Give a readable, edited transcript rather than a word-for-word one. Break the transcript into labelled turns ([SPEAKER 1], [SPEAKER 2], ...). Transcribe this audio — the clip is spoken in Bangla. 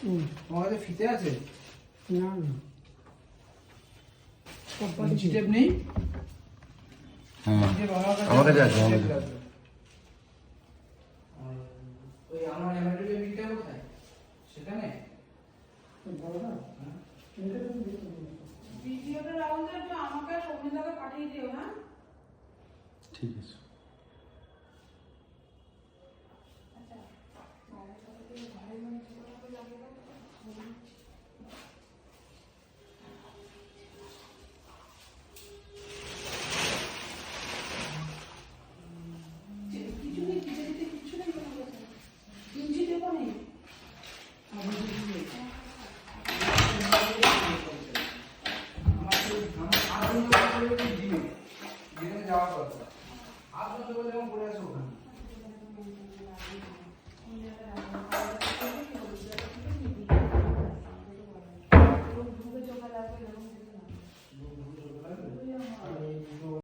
[SPEAKER 1] তোমার কাছে ফিতে আছে?
[SPEAKER 2] না না
[SPEAKER 1] ইঞ্চি টেপ নেই?
[SPEAKER 3] হ্যাঁ
[SPEAKER 1] টেপ
[SPEAKER 3] আমার কাছে আছে, আমার কাছে।
[SPEAKER 1] আছে। আর ওই আমার এমআরটিভি মিটটা কোথায়? সেখানে?
[SPEAKER 4] ভিডিওটা রাহুল একটু আমাকে সৌমিতাকে পাঠিয়ে দিও, হ্যাঁ?
[SPEAKER 3] ঠিক আছে।